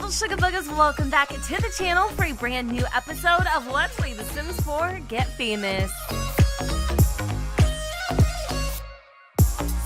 beautiful sugar buggers, welcome back to the channel for a brand new episode of Let's Play The Sims 4 Get Famous.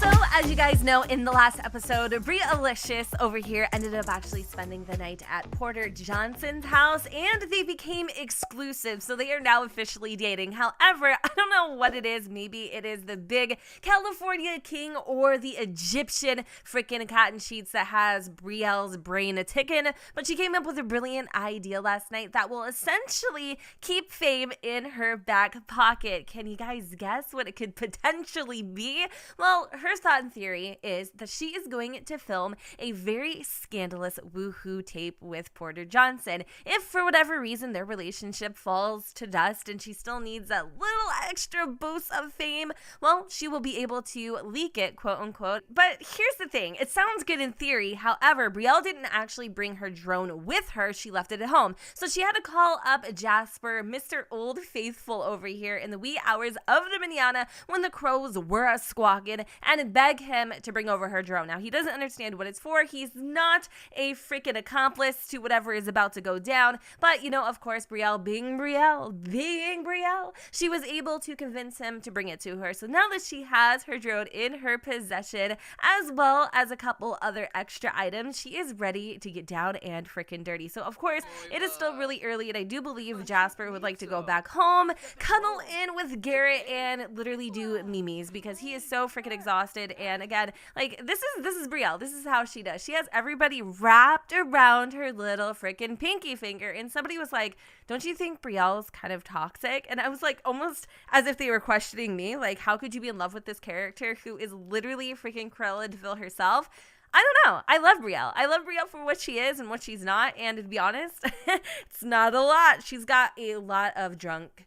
So, as you guys know, in the last episode, Brielle over here ended up actually spending the night at Porter Johnson's house, and they became exclusive, so they are now officially dating. However, I don't know what it is. Maybe it is the big California king or the Egyptian freaking cotton sheets that has Brielle's brain a ticking, but she came up with a brilliant idea last night that will essentially keep fame in her back pocket. Can you guys guess what it could potentially be? Well, her thought and theory is that she is going to film a very scandalous woohoo tape with Porter Johnson. If for whatever reason their relationship falls to dust and she still needs that little extra boost of fame, well, she will be able to leak it, quote unquote. But here's the thing, it sounds good in theory. However, Brielle didn't actually bring her drone with her. She left it at home. So she had to call up Jasper, Mr. Old Faithful over here in the wee hours of the manana when the crows were a-squawking and beg him to bring over her drone. Now, he doesn't understand what it's for. He's not a freaking accomplice to whatever is about to go down. But, you know, of course, Brielle, being Brielle, she was able to convince him to bring it to her. So now that she has her drone in her possession, as well as a couple other extra items, she is ready to get down and freaking dirty. So, of course, it is still really early, and I do believe Jasper would like to go back home, cuddle in with Garrett, and literally do memes because he is so freaking exhausted. And again, like, this is Brielle. This is how she does. She has everybody wrapped around her little freaking pinky finger. And somebody was like, don't you think Brielle's kind of toxic? And I was like, almost as if they were questioning me, like, how could you be in love with this character who is literally freaking Cruella de Vil herself? I don't know. I love Brielle. I love Brielle for what she is and what she's not. And to be honest, it's not a lot. She's got a lot of junk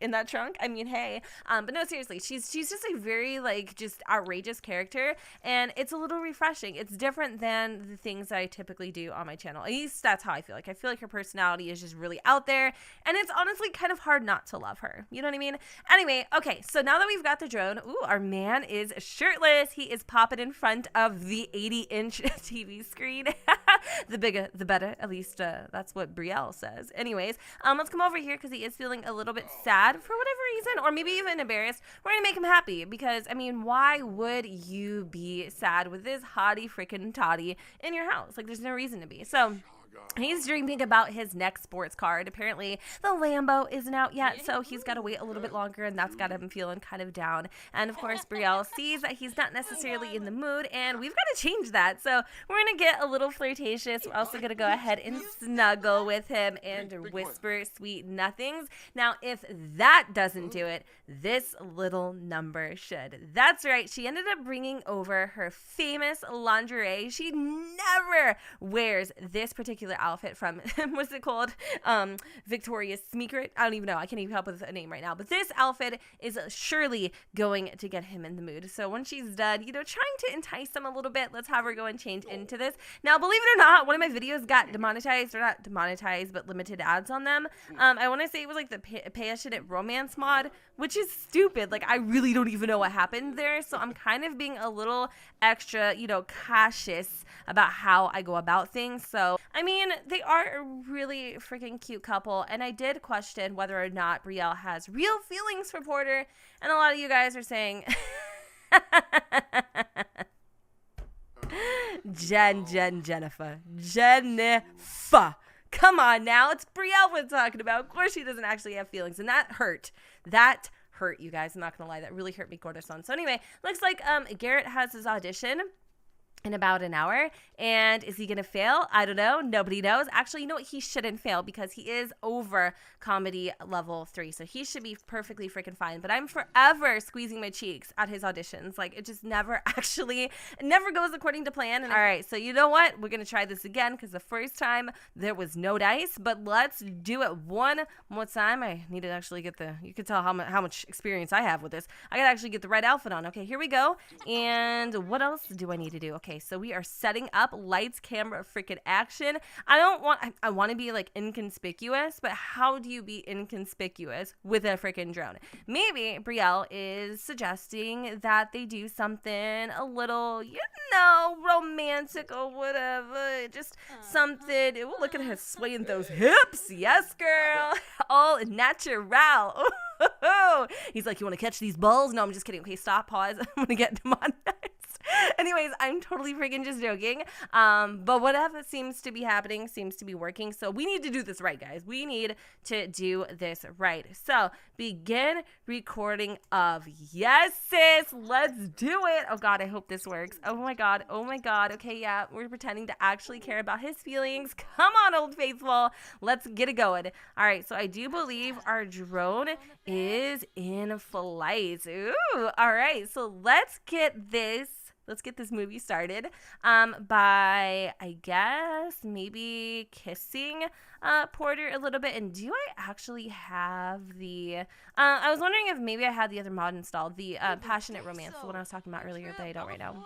in that trunk. I mean, hey. But no, seriously, she's just a very, like, just outrageous character. And it's a little refreshing. It's different than the things I typically do on my channel. At least that's how I feel. Like, I feel like her personality is just really out there. And it's honestly kind of hard not to love her. You know what I mean? Anyway, okay. So now that we've got the drone, ooh, our man is shirtless. He is popping in front of the 80-inch TV screen. The bigger, the better. At least that's what Brielle says. Anyways, let's come over here because he is feeling a little bit sad for whatever reason, or maybe even embarrassed. We're going to make him happy because, I mean, why would you be sad with this hottie freaking toddy in your house? Like, there's no reason to be. So he's dreaming about his next sports car. Apparently, the Lambo isn't out yet, so he's got to wait a little bit longer, and that's got him feeling kind of down. And, of course, Brielle sees that he's not necessarily in the mood, and we've got to change that. So we're going to get a little flirtatious. We're also going to go ahead and snuggle with him and whisper sweet nothings. Now, if that doesn't do it, this little number should. That's right. She ended up bringing over her famous lingerie. She never wears this particular outfit from, what's it called? Victoria's Secret. I don't even know. I can't even come up with a name right now. But this outfit is surely going to get him in the mood. So when she's done, you know, trying to entice him a little bit, let's have her go and change into this. Now, believe it or not, one of my videos got demonetized, or not demonetized, but limited ads on them. I want to say it was like the Passionate Romance mod, which is stupid. Like, I really don't even know what happened there. So I'm kind of being a little extra, you know, cautious about how I go about things. So, I mean, they are a really freaking cute couple. And I did question whether or not Brielle has real feelings for Porter. And a lot of you guys are saying, Jennifer. Come on now. It's Brielle we're talking about. Of course she doesn't actually have feelings. And that hurt. That hurt, you guys. I'm not going to lie. That really hurt me, Corazon. So anyway, looks like Garrett has his audition in about an hour. And is he going to fail? I don't know. Nobody knows. Actually, you know what? He shouldn't fail because he is over comedy level 3. So he should be perfectly freaking fine. But I'm forever squeezing my cheeks at his auditions. Like, it just never goes according to plan. And all right, so you know what? We're going to try this again because the first time there was no dice. But let's do it one more time. I need to actually get you can tell how much experience I have with this. I got to actually get the right outfit on. Okay, here we go. And what else do I need to do? Okay. Okay, so we are setting up lights, camera, freaking action. I want to be like inconspicuous, but how do you be inconspicuous with a freaking drone? Maybe Brielle is suggesting that they do something a little, romantic or whatever. Just something. Ooh, look at her swaying those hips. Yes, girl. All natural. He's like, you want to catch these balls? No, I'm just kidding. Okay, stop, pause. I'm going to get demonetized. Anyways, I'm totally freaking just joking. But whatever seems to be happening seems to be working. So we need to do this right, guys. We need to do this right. So begin recording of. Yes, sis. Let's do it. Oh, God, I hope this works. Oh, my God. Okay, yeah, we're pretending to actually care about his feelings. Come on, Old Faithful. Let's get it going. All right, so I do believe our drone is in flight. Ooh, all right. So let's get this movie started by, I guess, maybe kissing Porter a little bit. And do I actually have the, I was wondering if maybe I had the other mod installed, the Passionate Romance, the one I was talking about earlier, but I don't right now.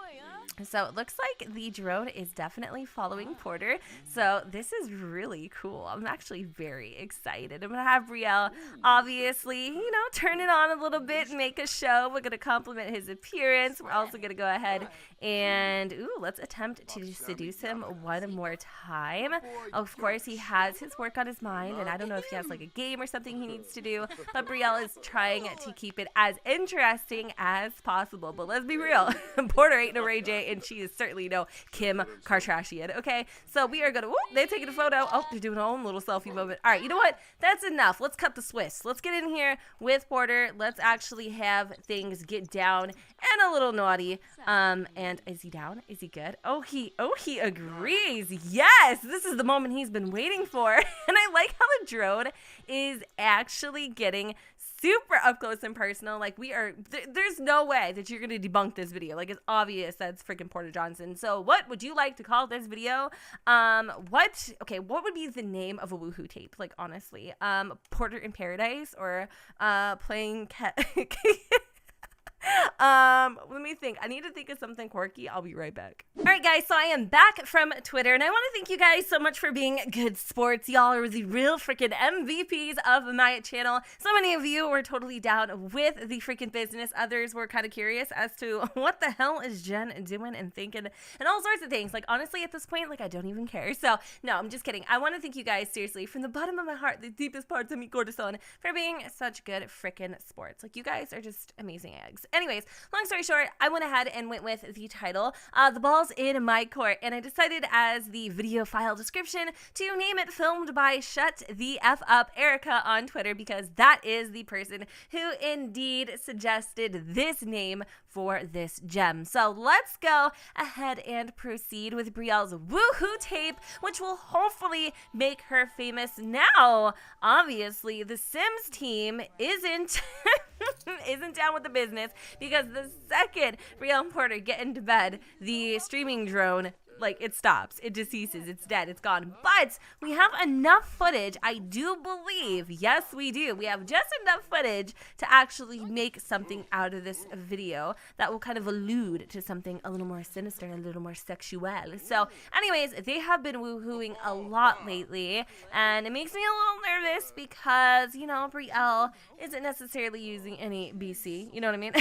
So it looks like the drone is definitely following Porter. So this is really cool. I'm actually very excited. I'm going to have Brielle, obviously, turn it on a little bit and make a show. We're going to compliment his appearance. We're also going to go ahead and, let's attempt to seduce him one more time. Of course, he has his work on his mind, and I don't know if he has like a game or something he needs to do, but Brielle is trying to keep it as interesting as possible. But let's be real. Porter ain't no Ray J, and she is certainly no Kim Kardashian. Okay, so we are gonna. They're taking a photo. Oh, they're doing their own little selfie moment. All right, you know what? That's enough. Let's cut the Swiss. Let's get in here with Porter. Let's actually have things get down and a little naughty. And is he down? Is he good? Oh, he agrees. Yes, this is the moment he's been waiting for. And I like how the drone is actually getting super up close and personal. Like there's no way that you're going to debunk this video. Like it's obvious that's freaking Porter Johnson. So what would you like to call this video? What would be the name of a woohoo tape? Like honestly, Porter in Paradise or playing cat. Let me think. I need to think of something quirky. I'll be right back. All right, guys, so I am back from Twitter, and I want to thank you guys so much for being good sports. Y'all are the real freaking MVPs of my channel. So many of you were totally down with the freaking business. Others were kind of curious as to what the hell is Jen doing and thinking and all sorts of things. Like, honestly, at this point, like, I don't even care. So, no, I'm just kidding. I want to thank you guys, seriously, from the bottom of my heart, the deepest parts of me, corazón, for being such good freaking sports. Like, you guys are just amazing eggs. Anyways, long story short, I went ahead and went with the title, The Ball's in My Court, and I decided as the video file description to name it Filmed by Shut the F Up Erica on Twitter, because that is the person who indeed suggested this name for this gem. So let's go ahead and proceed with Brielle's woohoo tape, which will hopefully make her famous. Now, obviously, the Sims team isn't down with the business, because the second Brielle and Porter get into bed, the streaming drone, like, it stops, it deceases, it's dead, it's gone. But we have enough footage, I do believe, yes we do, we have just enough footage to actually make something out of this video that will kind of allude to something a little more sinister, a little more sexual. So anyways, they have been woohooing a lot lately, and it makes me a little nervous because, Brielle isn't necessarily using any BC, you know what I mean?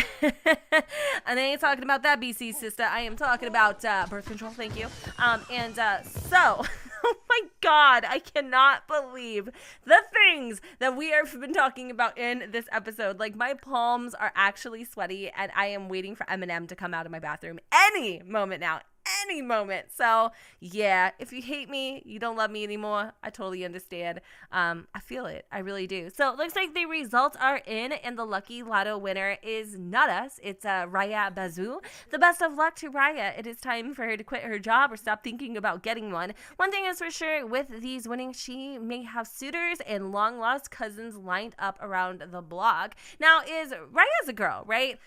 And I ain't talking about that BC, sister. I am talking about birth control, thank you. So, oh my God, I cannot believe the things that we have been talking about in this episode. Like, my palms are actually sweaty, and I am waiting for Eminem to come out of my bathroom any moment now. Any moment. So yeah, if you hate me, you don't love me anymore, I totally understand. I feel it, I really do. So it looks like the results are in, and the lucky lotto winner is not us, it's Raya Bazoo. The best of luck to Raya. It is time for her to quit her job or stop thinking about getting one. One thing is for sure, with these winnings, she may have suitors and long lost cousins lined up around the block. Now, is Raya's a girl, right?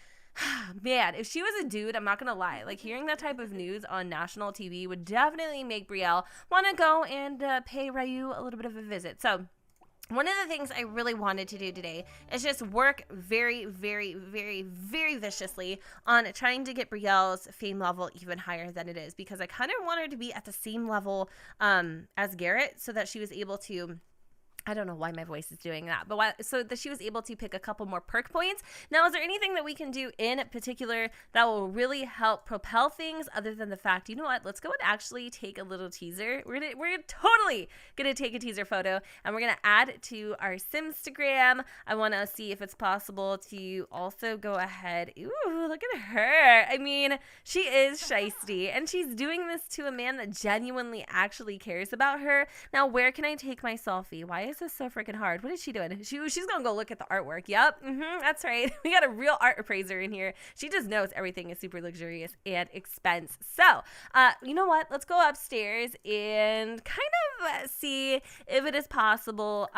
Man, if she was a dude, I'm not gonna lie, like, hearing that type of news on national TV would definitely make Brielle want to go and pay Ryu a little bit of a visit. So one of the things I really wanted to do today is just work very, very, very, very viciously on trying to get Brielle's fame level even higher than it is, because I kind of want her to be at the same level as Garrett, so that she was able to, I don't know why my voice is doing that, but so that she was able to pick a couple more perk points. Now, is there anything that we can do in particular that will really help propel things, other than the fact, you know what, let's go and actually take a little teaser. We're totally gonna take a teaser photo, and we're gonna add it to our Simstagram. I want to see if it's possible to also go ahead. Ooh, look at her. I mean, she is shiesty, and she's doing this to a man that genuinely actually cares about her. Now, where can I take my selfie? Why is this so freaking hard? What is she doing? She's gonna go look at the artwork. Yep, that's right. We got a real art appraiser in here. She just knows everything is super luxurious and expense. So, you know what? Let's go upstairs and kind of see if it is possible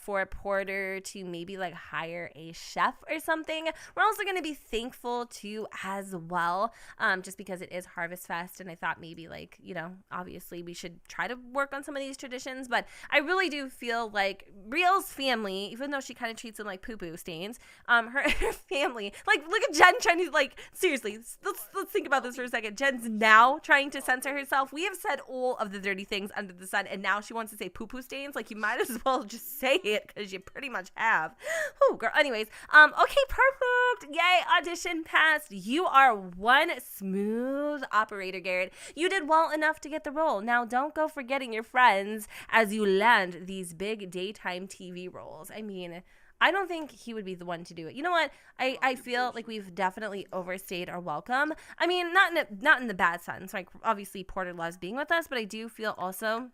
for Porter to maybe like hire a chef or something. We're also gonna be thankful too as well, just because it is Harvest Fest, and I thought maybe like, you know, obviously we should try to work on some of these traditions, but I really do feel like Brielle's family, even though she kind of treats them like poo-poo stains, her family, like, look at Jen trying to, like, seriously, let's think about this for a second. Jen's now trying to censor herself. We have said all of the dirty things under the sun, and now she wants to say poo-poo stains. Like, you might as well just say it, because you pretty much have. Oh, girl. Anyways, okay, perfect. Yay, audition passed. You are one smooth operator, Garrett. You did well enough to get the role. Now, don't go forgetting your friends as you land these big daytime TV roles. I mean, I don't think he would be the one to do it. You know what? I feel like we've definitely overstayed our welcome. I mean, not in the bad sense. Like, obviously Porter loves being with us, but I do feel also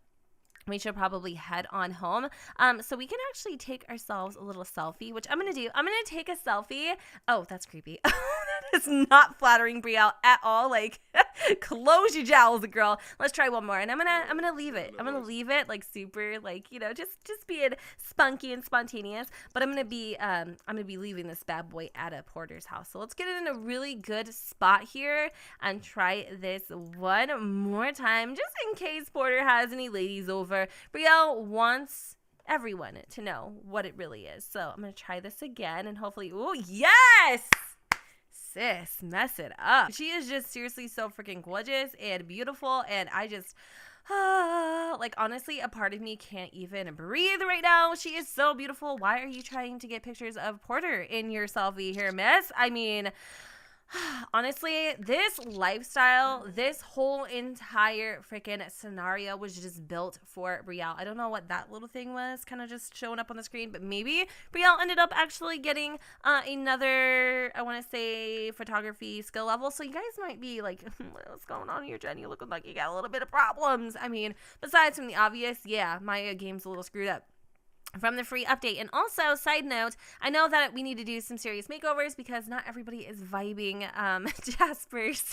we should probably head on home so we can actually take ourselves a little selfie, which I'm going to do. I'm going to take a selfie. Oh, that's creepy. That is not flattering, Brielle, at all. Like, close your jowls, girl. Let's try one more. And I'm going to leave it. I'm going to leave it like super, like, you know, just being spunky and spontaneous. But I'm going to be leaving this bad boy at a Porter's house. So let's get it in a really good spot here and try this one more time, just in case Porter has any ladies over. Brielle wants everyone to know what it really is. So I'm going to try this again, and hopefully, oh, yes! Sis, mess it up. She is just seriously so freaking gorgeous and beautiful, and I just, like, honestly, a part of me can't even breathe right now. She is so beautiful. Why are you trying to get pictures of Porter in your selfie here, miss? I mean, honestly, this lifestyle, this whole entire freaking scenario was just built for Brielle. I don't know what that little thing was kind of just showing up on the screen, but maybe Brielle ended up actually getting another, I want to say, photography skill level. So you guys might be like, what's going on here, Jen? You look like you got a little bit of problems. I mean, besides from the obvious, yeah, my game's a little screwed up from the free update. And also, side note, I know that we need to do some serious makeovers because not everybody is vibing Jasper's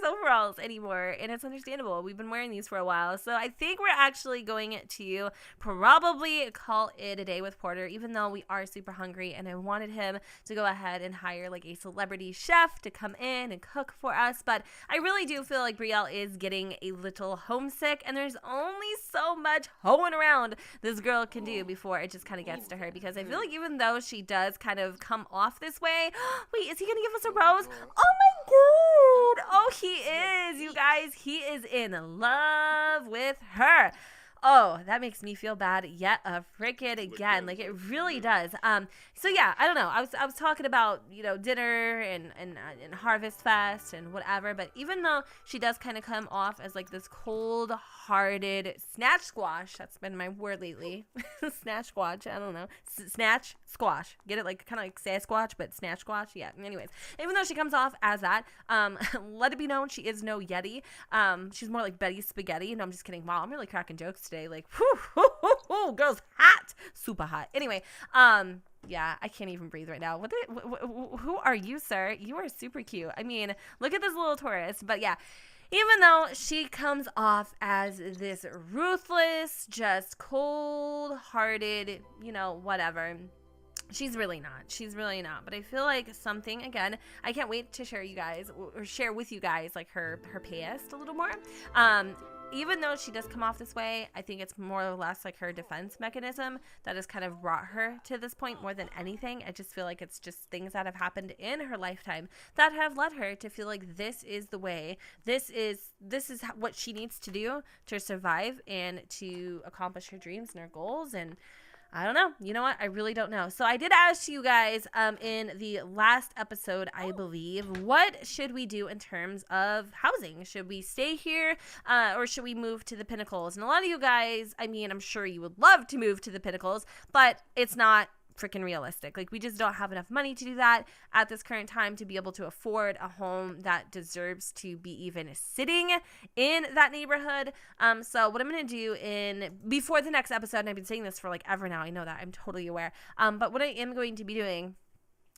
overalls anymore, and it's understandable. We've been wearing these for a while, so I think we're actually going to probably call it a day with Porter, even though we are super hungry, and I wanted him to go ahead and hire like a celebrity chef to come in and cook for us. But I really do feel like Brielle is getting a little homesick, and there's only so much hoeing around this girl can do before it just kind of gets to her, because I feel like even though she does kind of come off this way, wait, is he gonna give us a rose? Oh my god! Oh, he is, you guys. He is in love with her. Oh, that makes me feel bad yet freaking again. Like, it really does. So yeah, I don't know. I was talking about, you know, dinner and Harvest Fest and whatever, but even though she does kind of come off as like this cold-hearted snatch squash, that's been my word lately. Snatch squash, I don't know. Snatch squash. Get it? Like, kind of like Sasquatch, but snatch squash. Yeah. Anyways, even though she comes off as that, let it be known she is no Yeti. She's more like Betty Spaghetti. No, I'm just kidding. Wow, I'm really cracking jokes today. Like, whoo, girl's hot, super hot. Anyway, yeah, I can't even breathe right now. Who are you, sir? You are super cute. I mean, look at this little tourist. But yeah, even though she comes off as this ruthless, just cold-hearted, you know, whatever, she's really not. She's really not. But I feel like something, again, I can't wait to share you guys, or share with you guys, like her past a little more. even though she does come off this way, I think it's more or less like her defense mechanism that has kind of brought her to this point more than anything. I just feel like it's just things that have happened in her lifetime that have led her to feel like this is the way, this is what she needs to do to survive and to accomplish her dreams and her goals. And I don't know. You know what? I really don't know. So I did ask you guys in the last episode, I believe, what should we do in terms of housing? Should we stay here or should we move to the Pinnacles? And a lot of you guys, I mean, I'm sure you would love to move to the Pinnacles, but it's not freaking realistic. Like, we just don't have enough money to do that at this current time to be able to afford a home that deserves to be even sitting in that neighborhood. So what I'm going to do before the next episode, and I've been saying this for like ever now, I know that, I'm totally aware. But what I am going to be doing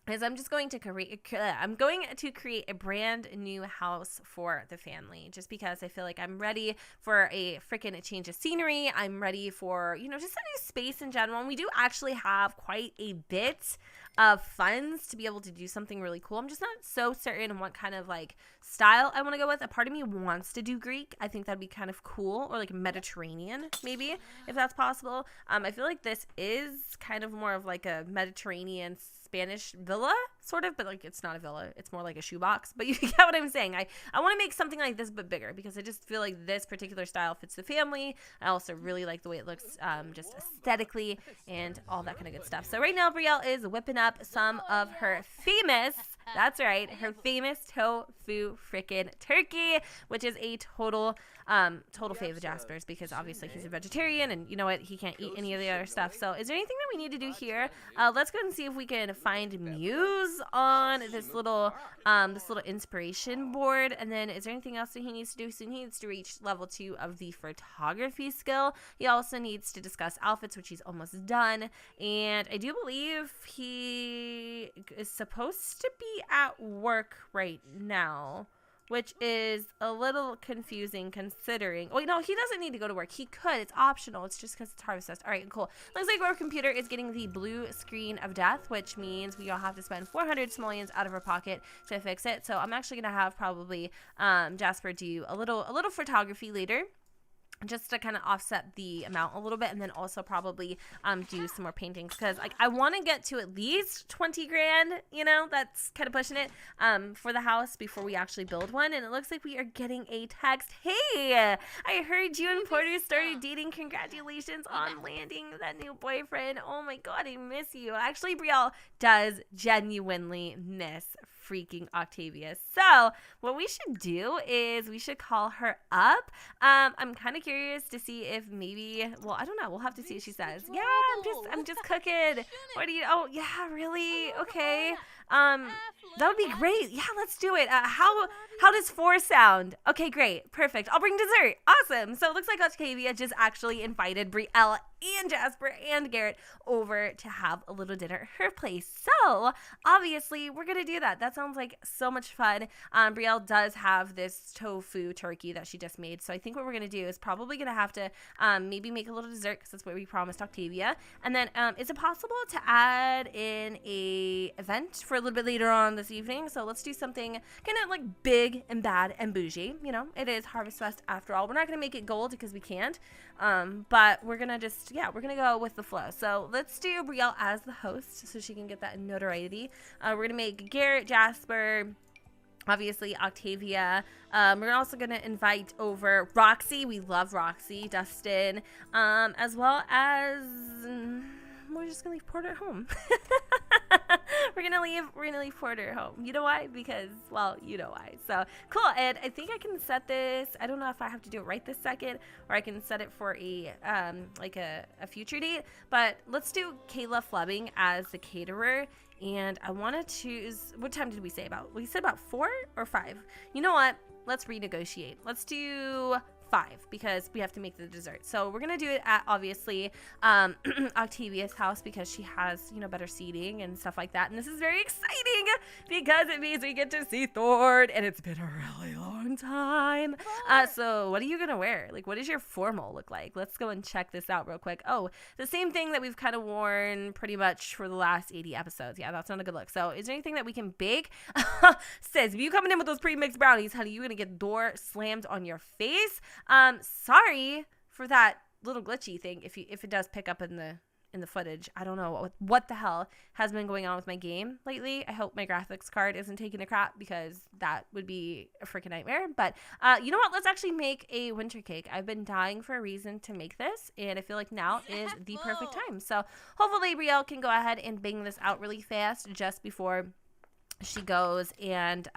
is I'm going to create a brand new house for the family, just because I feel like I'm ready for a freaking change of scenery. I'm ready for, just a new space in general. And we do actually have quite a bit of funds to be able to do something really cool. I'm just not so certain on what kind of like style I want to go with. A part of me wants to do Greek. I think that'd be kind of cool, or like Mediterranean maybe, if that's possible. I feel like this is kind of more of like a Mediterranean Spanish villa, sort of, but like it's not a villa, it's more like a shoebox. But you get what I'm saying. I want to make something like this but bigger, because I just feel like this particular style fits the family. I also really like the way it looks just aesthetically and all that kind of good stuff. So right now Brielle is whipping up some of her famous, that's right, her famous tofu freaking turkey, which is a total fave of Jasper's, because obviously he's a vegetarian and you know what, he can't eat any of the other stuff. So is there anything that we need to do here? Let's go ahead and see if we can find Muse on this little inspiration board. And then is there anything else that he needs to do? So he needs to reach level 2 of the photography skill. He also needs to discuss outfits, which he's almost done. And I do believe he is supposed to be at work right now, which is a little confusing considering. Wait, no, he doesn't need to go to work. He could. It's optional. It's just because it's Harvest Fest. All right, cool. Looks like our computer is getting the blue screen of death, which means we all have to spend 400 simoleons out of our pocket to fix it. So I'm actually going to have probably Jasper do a little photography later, just to kind of offset the amount a little bit, and then also probably do some more paintings, because like I want to get to at least 20 grand, that's kind of pushing it for the house before we actually build one. And it looks like we are getting a text. Hey, I heard you and Porter started dating. Congratulations on landing that new boyfriend. Oh my god, I miss you. Actually, Brielle does genuinely miss freaking Octavia. So what we should do is we should call her up. I'm kind of curious to see if maybe, well, I don't know. We'll have to see what she says. Yeah, I'm just cooking. What do you, oh yeah, really? Okay. That would be great. Yeah, let's do it. How does 4 sound? Okay, great. Perfect. I'll bring dessert. Awesome. So it looks like Octavia just actually invited Brielle and Jasper and Garrett over to have a little dinner at her place. So obviously we're going to do that. That sounds like so much fun. Brielle does have this tofu turkey that she just made. So I think what we're going to do is probably going to have to maybe make a little dessert, because that's what we promised Octavia. And then is it possible to add in a event for a little bit later on this evening? So let's do something kind of like big and bad and bougie. It is Harvest Fest after all. We're not going to make it gold because we can't. But we're going to just, we're going to go with the flow. So let's do Brielle as the host so she can get that notoriety. We're going to make Garrett, Jasper, obviously Octavia. We're also going to invite over Roxy. We love Roxy, Dustin, as well as we're just going to leave Porter at home. We're gonna leave Porter home. You know why? Because, well, you know why. So cool. And I think I can set this. I don't know if I have to do it right this second, or I can set it for a future date. But let's do Kayla Fleming as the caterer. And I want to choose. What time did we say about? We said about 4 or 5. You know what? Let's renegotiate. Let's do 5, because we have to make the dessert. So we're gonna do it at obviously Octavia's house, because she has better seating and stuff like that. And this is very exciting because it means we get to see Thord, and it's been a really long time. So what are you gonna wear? Like, what does your formal look like? Let's go and check this out real quick. Oh, the same thing that we've kind of worn pretty much for the last 80 episodes. Yeah, that's not a good look. So is there anything that we can bake? Sis, if you coming in with those pre-mixed brownies, honey, you're gonna get door slammed on your face. Sorry for that little glitchy thing if it does pick up in the footage. I don't know what the hell has been going on with my game lately. I hope my graphics card isn't taking a crap, because that would be a freaking nightmare. But you know what? Let's actually make a winter cake. I've been dying for a reason to make this, and I feel like now is the perfect time. So hopefully Brielle can go ahead and bang this out really fast just before she goes and,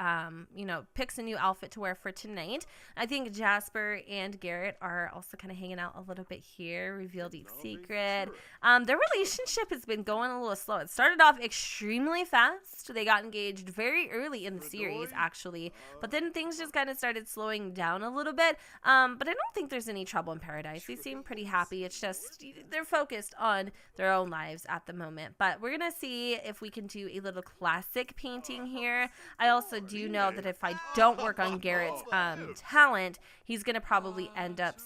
picks a new outfit to wear for tonight. I think Jasper and Garrett are also kind of hanging out a little bit here. Reveal deep secret. Their relationship has been going a little slow. It started off extremely fast. They got engaged very early in the series, actually. But then things just kind of started slowing down a little bit. But I don't think there's any trouble in paradise. They seem pretty happy. It's just they're focused on their own lives at the moment. But we're going to see if we can do a little classic painting here. I also do know that if I don't work on Garrett's talent, he's gonna probably end up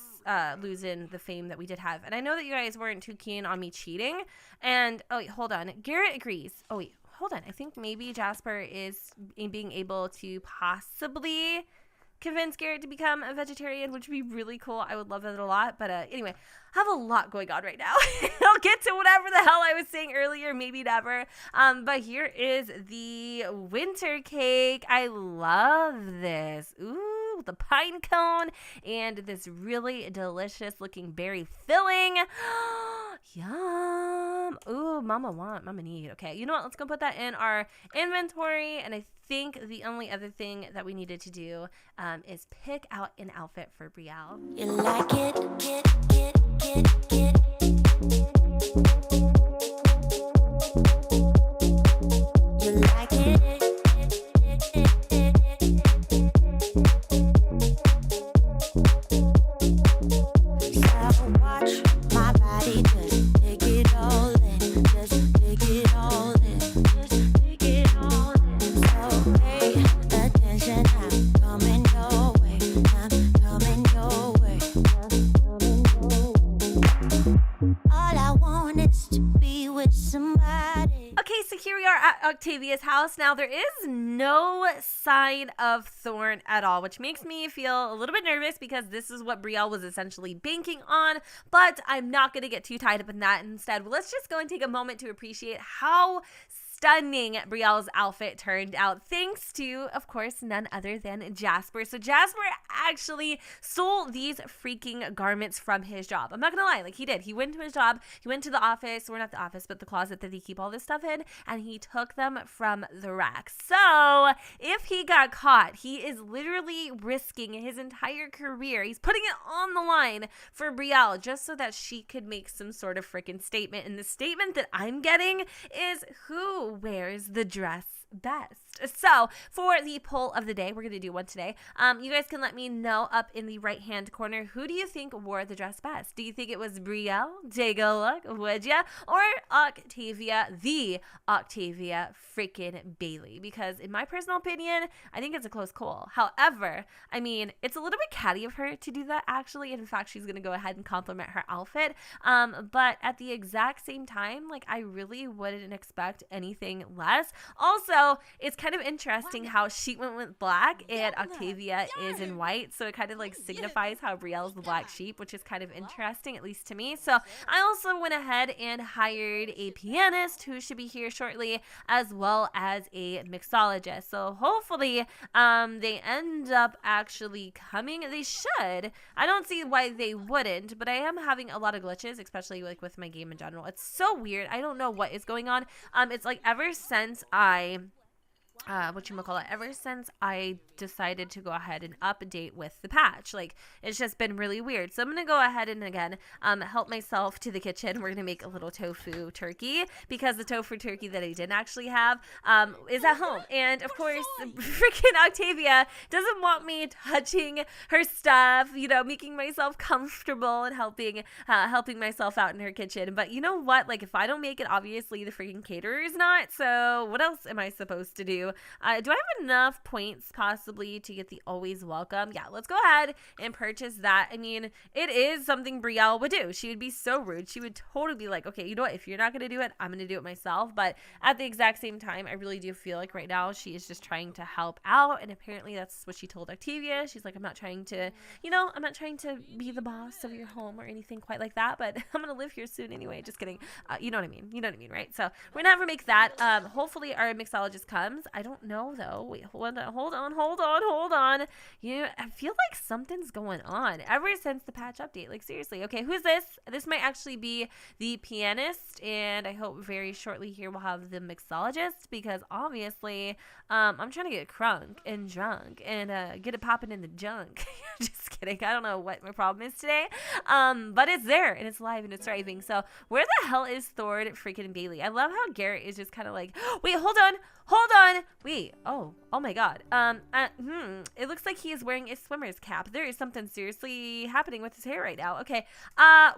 losing the fame that we did have. And I know that you guys weren't too keen on me cheating. And oh wait, hold on, Garrett agrees. Oh wait, hold on. I think maybe Jasper is being able to possibly convince Garrett to become a vegetarian, which would be really cool. I would love that a lot. But anyway, I have a lot going on right now. I'll get to whatever the hell I was saying earlier, maybe never. But here is the winter cake. I love this. Ooh, the pine cone and this really delicious looking berry filling. Yum. Ooh, mama want, mama need. Okay, you know what? Let's go put that in our inventory. And I think the only other thing that we needed to do is pick out an outfit for Brielle. You like it, get. You like it. So watch my body, just take it all in, just take it all in, just take it all in. So pay attention, I'm coming your way, I'm coming your way, all I want is to be with somebody. Okay, so here we are at Octavia's house. Now, there is no sign of Thorn at all, which makes me feel a little bit nervous because this is what Brielle was essentially banking on, but I'm not going to get too tied up in that. Instead, let's just go and take a moment to appreciate how stunning Brielle's outfit turned out, thanks to, of course, none other than Jasper. So Jasper actually stole these freaking garments from his job. I'm not gonna lie, like he did. He went to his job, he went to the office, or not the office, but the closet that they keep all this stuff in, and he took them from the rack. So if he got caught, he is literally risking his entire career. He's putting it on the line for Brielle just so that she could make some sort of freaking statement. And the statement that I'm getting is, who wears the dress best? So for the poll of the day, we're gonna do one today. You guys can let me know up in the right hand corner, who do you think wore the dress best? Do you think it was Brielle? Take a look, would ya? Or Octavia, the Octavia freaking Bailey? Because in my personal opinion, I think it's a close call. However, I mean, it's a little bit catty of her to do that, actually. In fact, she's gonna go ahead and compliment her outfit. But at the exact same time, like, I really wouldn't expect anything less. Also, it's kind of interesting how she went with black and Octavia is in white, so it kind of like signifies how Brielle's the black sheep, which is kind of interesting, at least to me. So I also went ahead and hired a pianist who should be here shortly, as well as a mixologist. So hopefully they end up actually coming. They should. I don't see why they wouldn't, but I am having a lot of glitches, especially like with my game in general. It's so weird. I don't know what is going on. It's like ever since I ever since I decided to go ahead and update with the patch, like, it's just been really weird. So I'm gonna go ahead and again help myself to the kitchen. We're gonna make a little tofu turkey, because the tofu turkey that I didn't actually have is at home, and of course freaking Octavia doesn't want me touching her stuff, you know, making myself comfortable and helping myself out in her kitchen. But you know what, like, if I don't make it, obviously the freaking caterer is not, so what else am I supposed to do? do I have enough points possibly to get the always welcome? Yeah, let's go ahead and purchase that. I mean, it is something Brielle would do. She would be so rude. She would totally be like, okay, you know what? If you're not going to do it, I'm going to do it myself. But at the exact same time, I really do feel like right now she is just trying to help out. And apparently that's what she told Octavia. She's like, I'm not trying to, I'm not trying to be the boss of your home or anything quite like that. But I'm going to live here soon anyway. Just kidding. You know what I mean? You know what I mean, right? So we're going to have her make that. Hopefully our mixologist comes. I don't know though. Wait, hold on. I feel like something's going on ever since the patch update. Like seriously. Okay, who's this? This might actually be the pianist, and I hope very shortly here we'll have the mixologist, because obviously I'm trying to get crunk and drunk and get it popping in the junk. Just kidding. I don't know what my problem is today, but it's there and it's live and it's thriving. So where the hell is Thord freaking Bailey? I love how Garrett is just kind of like, wait, hold on. Wait, oh my god. It looks like he is wearing a swimmer's cap. There is something seriously happening with his hair right now. Okay,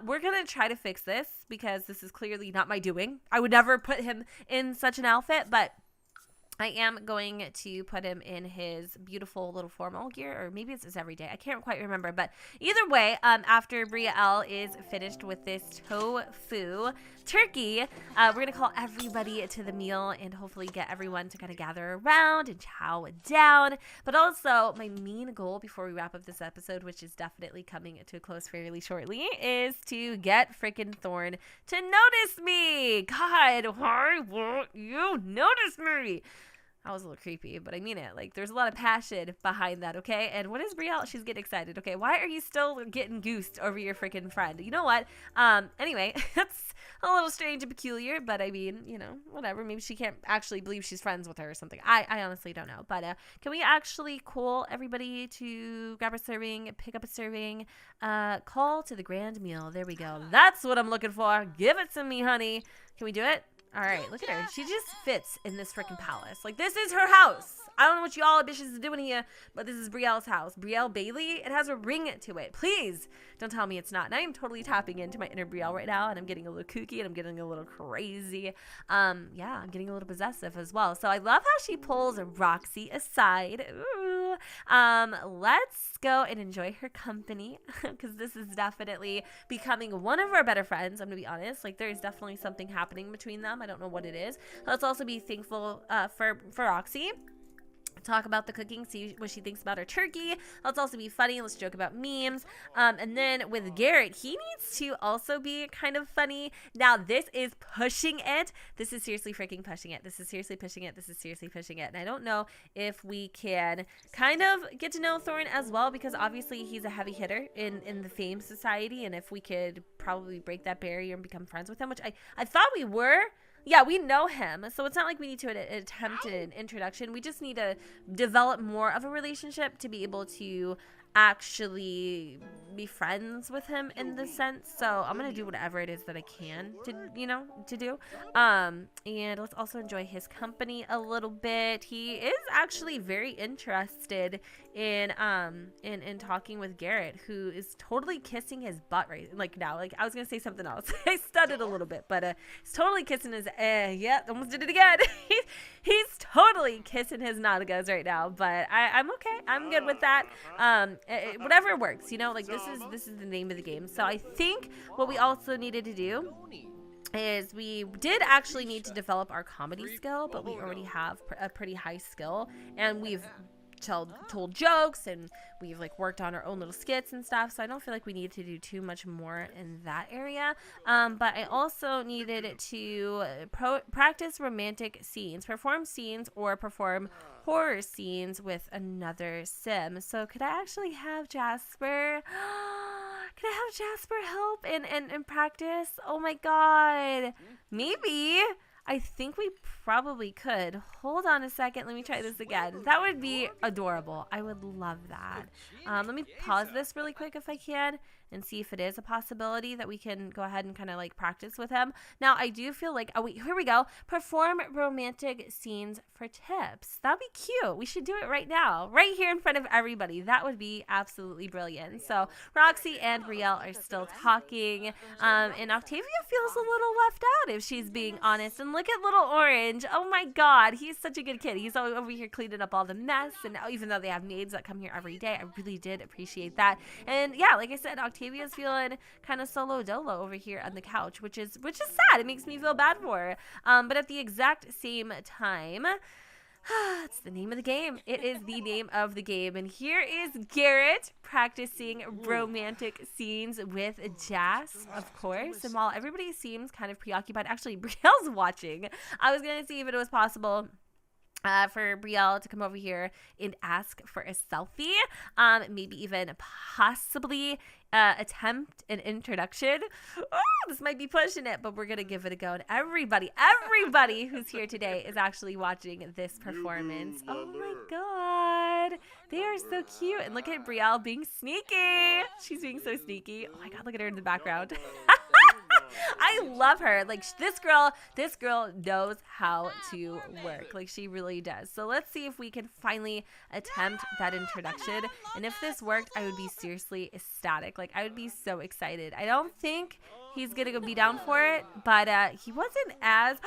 we're gonna try to fix this, because this is clearly not my doing. I would never put him in such an outfit, but I am going to put him in his beautiful little formal gear, or maybe it's his everyday. I can't quite remember, but either way, after Brielle is finished with this tofu turkey, we're going to call everybody to the meal and hopefully get everyone to kind of gather around and chow down. But also, my main goal before we wrap up this episode, which is definitely coming to a close fairly shortly, is to get freaking Thorn to notice me. God, why won't you notice me? That was a little creepy, but I mean it. Like, there's a lot of passion behind that, okay? And what is Brielle? She's getting excited, okay? Why are you still getting goosed over your freaking friend? You know what? Anyway, that's a little strange and peculiar, but I mean, whatever. Maybe she can't actually believe she's friends with her or something. I honestly don't know. But can we actually call everybody to grab a serving, pick up a serving, call to the grand meal? There we go. That's what I'm looking for. Give it to me, honey. Can we do it? All right, look at her. She just fits in this freaking palace. Like, this is her house. I don't know what y'all bitches is doing here, but this is Brielle's house. Brielle Bailey, it has a ring to it. Please don't tell me it's not. And I am totally tapping into my inner Brielle right now, and I'm getting a little kooky, and I'm getting a little crazy. Yeah, I'm getting a little possessive as well. So I love how she pulls Roxy aside. Ooh. Let's go and enjoy her company, because this is definitely becoming one of our better friends. I'm gonna be honest. Like, there's definitely something happening between them. I don't know what it is. Let's also be thankful for Roxy. Talk about the cooking, see what she thinks about her turkey. Let's also be funny. Let's joke about memes. And then with Garrett, he needs to also be kind of funny. Now, this is pushing it. This is seriously freaking pushing it. This is seriously pushing it. This is seriously pushing it. And I don't know if we can kind of get to know Thorn as well, because obviously he's a heavy hitter in the fame society. And if we could probably break that barrier and become friends with him, which I thought we were. Yeah, we know him, so it's not like we need to attempt an introduction. We just need to develop more of a relationship to be able to actually be friends with him in the sense. So I'm gonna do whatever it is that I can to do. And let's also enjoy his company a little bit. He is actually very interested in talking with Garrett, who is totally kissing his butt right now. Like, I was gonna say something else. I stuttered a little bit, but he's totally kissing his yeah, almost did it again. He's totally kissing his nalgas right now, but I'm okay. I'm good with that. Whatever works, like this is the name of the game. So I think what we also needed to do is we did actually need to develop our comedy skill, but we already have a pretty high skill, and we've told jokes, and we've worked on our own little skits and stuff, so I don't feel like we need to do too much more in that area. But I also needed to practice romantic scenes, perform scenes, or perform horror scenes with another sim. So could I actually have Jasper? Can I have Jasper help and practice? Oh my god. Maybe. I think we probably could. Hold on a second. Let me try this again. That would be adorable. I would love that. Let me pause this really quick if I can. and see if it is a possibility that we can go ahead and kind of like practice with him. Now, I do feel like, oh wait, here we go. Perform romantic scenes for tips. That'd be cute. We should do it right now, right here in front of everybody. That would be absolutely brilliant. So Roxy and Brielle are still talking, and Octavia feels a little left out if she's being honest. And look at little Orange. Oh my God, he's such a good kid. He's over here cleaning up all the mess, and even though they have maids that come here every day, I really did appreciate that. And yeah, like I said, Octavia's feeling kind of solo dolo over here on the couch, which is sad. It makes me feel bad for her. But at the exact same time, it's the name of the game. It is the name of the game. And here is Garrett practicing romantic scenes with Jas, of course. And while everybody seems kind of preoccupied, actually, Brielle's watching. I was going to see if it was possible for Brielle to come over here and ask for a selfie, maybe even possibly attempt an introduction. Oh, this might be pushing it, but we're gonna give it a go. And everybody who's here today is actually watching this performance. Oh my God, they are so cute. And look at Brielle being sneaky. She's being so sneaky. Oh my God, look at her in the background. I love her. Like, this girl knows how to work. Like, she really does. So let's see if we can finally attempt that introduction. And if this worked, I would be seriously ecstatic. Like, I would be so excited. I don't think he's gonna go be down for it, but he wasn't as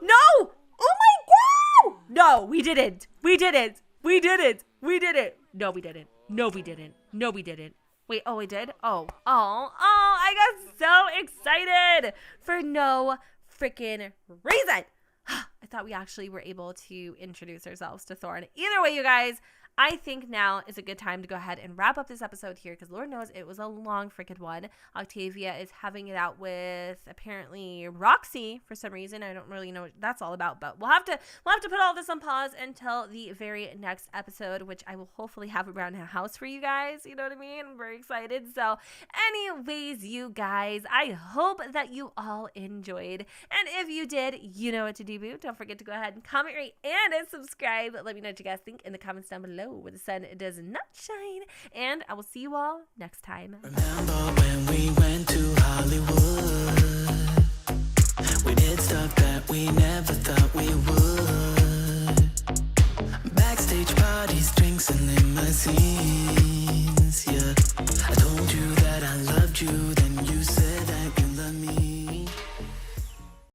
no! Oh my God! No, we didn't. We did it. We did it. We did it. No, we didn't. No, we didn't. No, we didn't. Wait, oh, we did? Oh, I got so excited for no freaking reason. I thought we actually were able to introduce ourselves to Thorn. Either way, you guys, I think now is a good time to go ahead and wrap up this episode here, because Lord knows it was a long freaking one. Octavia is having it out with apparently Roxy for some reason. I don't really know what that's all about, but we'll have to put all this on pause until the very next episode, which I will hopefully have around the house for you guys. You know what I mean? I'm very excited. So anyways, you guys, I hope that you all enjoyed. And if you did, you know what to do, boo. Don't forget to go ahead and comment, rate, and subscribe. Let me know what you guys think in the comments down below, where the sun does not shine. And I will see you all next time. Remember when we went to Hollywood? We did stuff that we never thought we would. Backstage parties, drinks, and limousines.